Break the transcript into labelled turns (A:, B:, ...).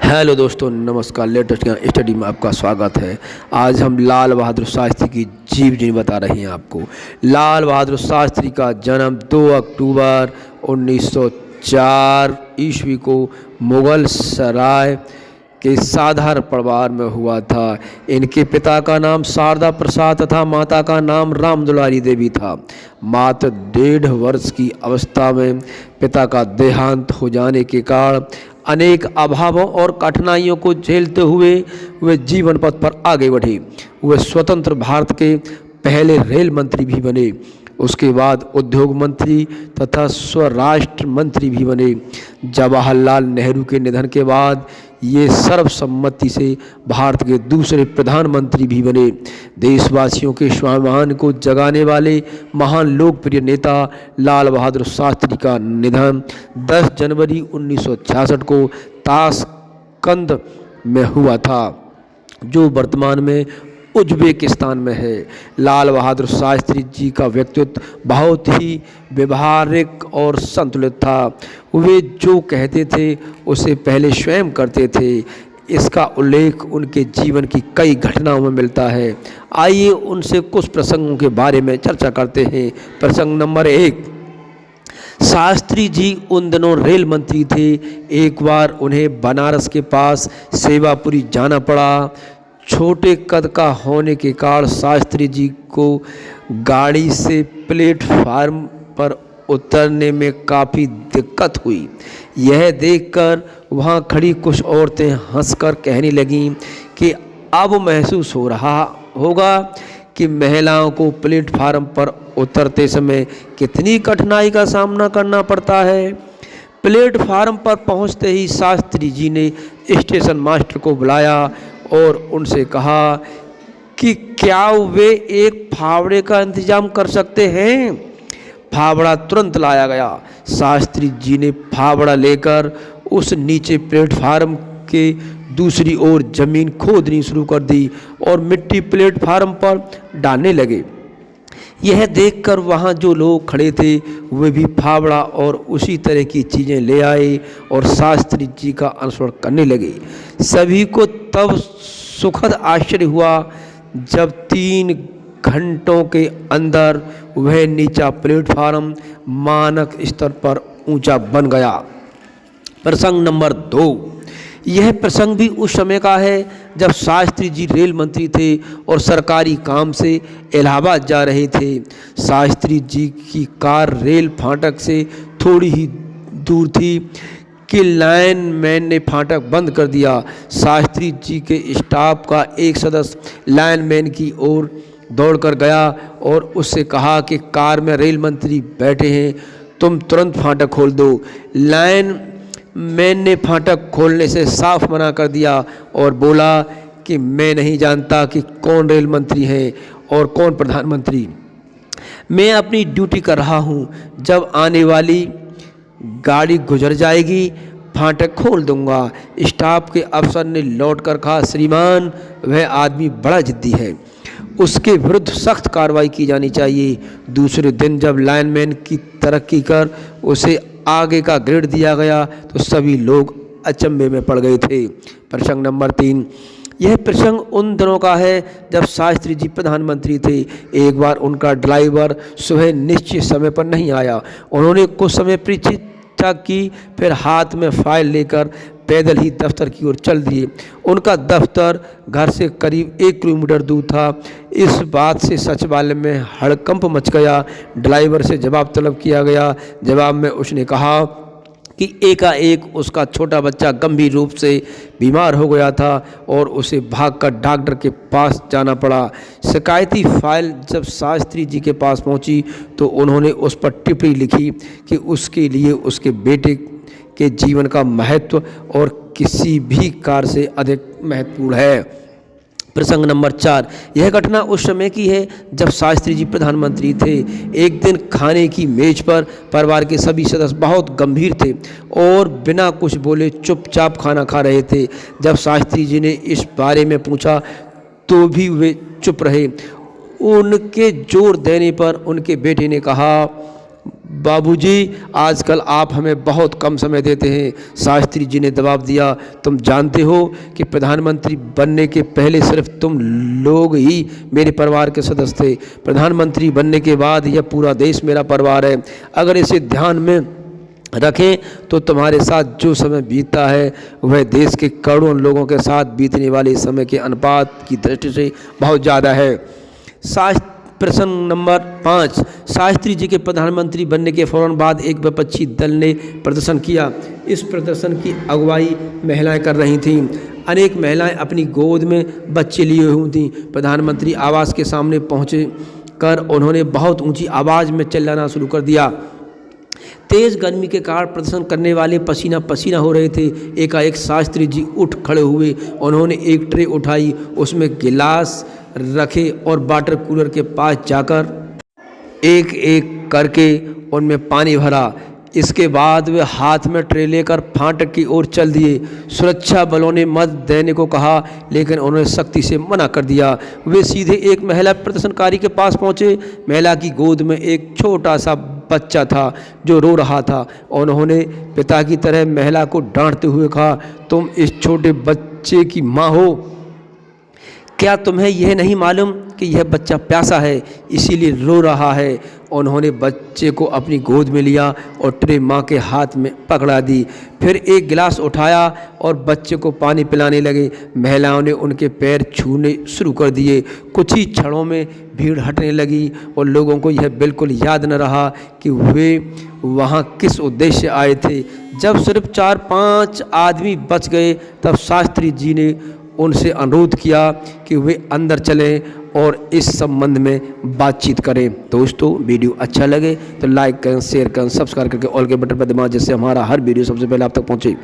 A: Hello दोस्तों, नमस्कार। Latest study में आपका स्वागत है। आज हम लाल बहादुर शास्त्री की जीवनी बता रहे हैं आपको। लाल बहादुर शास्त्री का जन्म 2 अक्टूबर 1904 ईस्वी को मुगल सराय के साधारण परिवार में हुआ था। इनके पिता का नाम शारदा प्रसाद तथा माता का नाम राम दुलारी देवी था। मात्र 1.5 वर्ष की अवस्था में पिता का देहांत हो जाने के कारण अनेक अभावों और कठिनाइयों को झेलते हुए वे जीवन पथ पर आगे बढ़े। वे स्वतंत्र भारत के पहले रेल मंत्री भी बने। उसके बाद उद्योग मंत्री तथा स्वराष्ट्र मंत्री भी बने। जवाहरलाल नेहरू के निधन के बाद ये सर्वसम्मति से भारत के दूसरे प्रधानमंत्री भी बने। देशवासियों के स्वाभिमान को जगाने वाले महान लोकप्रिय नेता लाल बहादुर शास्त्री का निधन 10 जनवरी 1966 को ताशकंद में हुआ था, जो वर्तमान में उज्बेकिस्तान में है। लाल बहादुर शास्त्री जी का व्यक्तित्व बहुत ही व्यवहारिक और संतुलित था। वे जो कहते थे उसे पहले स्वयं करते थे। इसका उल्लेख उनके जीवन की कई घटनाओं में मिलता है। आइए उनसे कुछ प्रसंगों के बारे में चर्चा करते हैं। प्रसंग नंबर 1, शास्त्री जी उन दिनों रेल मंत्री थे। एक बार उन्हें बनारस के पास सेवापुरी जाना पड़ा। छोटे कद का होने के कारण शास्त्री जी को गाड़ी से प्लेटफार्म पर उतरने में काफ़ी दिक्कत हुई। यह देखकर वहाँ खड़ी कुछ औरतें हंसकर कहने लगीं कि अब महसूस हो रहा होगा कि महिलाओं को प्लेटफार्म पर उतरते समय कितनी कठिनाई का सामना करना पड़ता है। प्लेटफार्म पर पहुँचते ही शास्त्री जी ने स्टेशन मास्टर को बुलाया और उनसे कहा कि क्या वे एक फावड़े का इंतजाम कर सकते हैं। फावड़ा तुरंत लाया गया। शास्त्री जी ने फावड़ा लेकर उस नीचे प्लेटफार्म के दूसरी ओर जमीन खोदनी शुरू कर दी और मिट्टी प्लेटफार्म पर डालने लगे। यह देखकर वहाँ जो लोग खड़े थे वे भी फावड़ा और उसी तरह की चीज़ें ले आए और शास्त्री जी का अनुसरण करने लगे। सभी को तब सुखद आश्चर्य हुआ जब 3 घंटों के अंदर वह नीचा प्लेटफार्म मानक स्तर पर ऊंचा बन गया। प्रसंग नंबर 2, यह प्रसंग भी उस समय का है जब शास्त्री जी रेल मंत्री थे और सरकारी काम से इलाहाबाद जा रहे थे। शास्त्री जी की कार रेल फाटक से थोड़ी ही दूर थी कि लाइन मैन ने फाटक बंद कर दिया। शास्त्री जी के स्टाफ का एक सदस्य लाइन मैन की ओर दौड़कर गया और उससे कहा कि कार में रेल मंत्री बैठे हैं, तुम तुरंत फाटक खोल दो। लाइन मैन ने फाटक खोलने से साफ मना कर दिया और बोला कि मैं नहीं जानता कि कौन रेल मंत्री है और कौन प्रधानमंत्री। मैं अपनी ड्यूटी कर रहा हूँ। जब आने वाली गाड़ी गुजर जाएगी फाटक खोल दूंगा। स्टाफ के अफसर ने लौटकर कहा, श्रीमान वह आदमी बड़ा जिद्दी है, उसके विरुद्ध सख्त कार्रवाई की जानी चाहिए। दूसरे दिन जब लाइनमैन की तरक्की कर उसे आगे का ग्रेड दिया गया तो सभी लोग अचंभे में पड़ गए थे। प्रसंग नंबर 3, यह प्रसंग उन दिनों का है जब शास्त्री जी प्रधानमंत्री थे। एक बार उनका ड्राइवर सुबह निश्चित समय पर नहीं आया। उन्होंने कुछ समय प्रतीक्षा की, फिर हाथ में फाइल लेकर पैदल ही दफ्तर की ओर चल दिए। उनका दफ्तर घर से करीब 1 किलोमीटर दूर था। इस बात से सचिवालय में हड़कंप मच गया। ड्राइवर से जवाब तलब किया गया। जवाब में उसने कहा कि एकाएक उसका छोटा बच्चा गंभीर रूप से बीमार हो गया था और उसे भागकर डॉक्टर के पास जाना पड़ा। शिकायती फाइल जब शास्त्री जी के पास पहुंची तो उन्होंने उस पर टिप्पणी लिखी कि उसके लिए उसके बेटे के जीवन का महत्व और किसी भी कार्य से अधिक महत्वपूर्ण है। प्रसंग नंबर 4, यह घटना उस समय की है जब शास्त्री जी प्रधानमंत्री थे। एक दिन खाने की मेज पर परिवार के सभी सदस्य बहुत गंभीर थे और बिना कुछ बोले चुपचाप खाना खा रहे थे। जब शास्त्री जी ने इस बारे में पूछा तो भी वे चुप रहे। उनके जोर देने पर उनके बेटे ने कहा बाबूजी, आजकल आप हमें बहुत कम समय देते हैं। शास्त्री जी ने जवाब दिया, तुम जानते हो कि प्रधानमंत्री बनने के पहले सिर्फ तुम लोग ही मेरे परिवार के सदस्य थे। प्रधानमंत्री बनने के बाद यह पूरा देश मेरा परिवार है। अगर इसे ध्यान में रखें तो तुम्हारे साथ जो समय बीतता है वह देश के करोड़ों लोगों के साथ बीतने वाले समय के अनुपात की दृष्टि से बहुत ज़्यादा है। प्रश्न नंबर 5, शास्त्री जी के प्रधानमंत्री बनने के फौरन बाद एक विपक्षी दल ने प्रदर्शन किया। इस प्रदर्शन की अगुवाई महिलाएं कर रही थीं। अनेक महिलाएं अपनी गोद में बच्चे लिए हुई थीं। प्रधानमंत्री आवास के सामने पहुंचे कर उन्होंने बहुत ऊंची आवाज़ में चिल्लाना शुरू कर दिया। तेज़ गर्मी के कारण प्रदर्शन करने वाले पसीना पसीना हो रहे थे। एकाएक शास्त्री जी उठ खड़े हुए। उन्होंने एक ट्रे उठाई, उसमें गिलास रखे और वाटर कूलर के पास जाकर एक एक करके उनमें पानी भरा। इसके बाद वे हाथ में ट्रे लेकर फाटक की ओर चल दिए। सुरक्षा बलों ने मत देने को कहा, लेकिन उन्होंने सख्ती से मना कर दिया। वे सीधे एक महिला प्रदर्शनकारी के पास पहुंचे। महिला की गोद में एक छोटा सा बच्चा था जो रो रहा था। उन्होंने पिता की तरह महिला को डांटते हुए कहा, तुम इस छोटे बच्चे की माँ हो, क्या तुम्हें यह नहीं मालूम कि यह बच्चा प्यासा है इसीलिए रो रहा है। उन्होंने बच्चे को अपनी गोद में लिया और ट्रे माँ के हाथ में पकड़ा दी। फिर एक गिलास उठाया और बच्चे को पानी पिलाने लगे। महिलाओं ने उनके पैर छूने शुरू कर दिए। कुछ ही क्षणों में भीड़ हटने लगी और लोगों को यह बिल्कुल याद न रहा कि वे वहाँ किस उद्देश्य से आए थे। जब सिर्फ 4-5 आदमी बच गए तब शास्त्री जी ने उनसे अनुरोध किया कि वे अंदर चलें और इस संबंध में बातचीत करें। दोस्तों, वीडियो अच्छा लगे तो लाइक करें, शेयर करें, सब्सक्राइब करके ऑल के बटन पर दबाएं जिससे हमारा हर वीडियो सबसे पहले आप तक पहुंचे।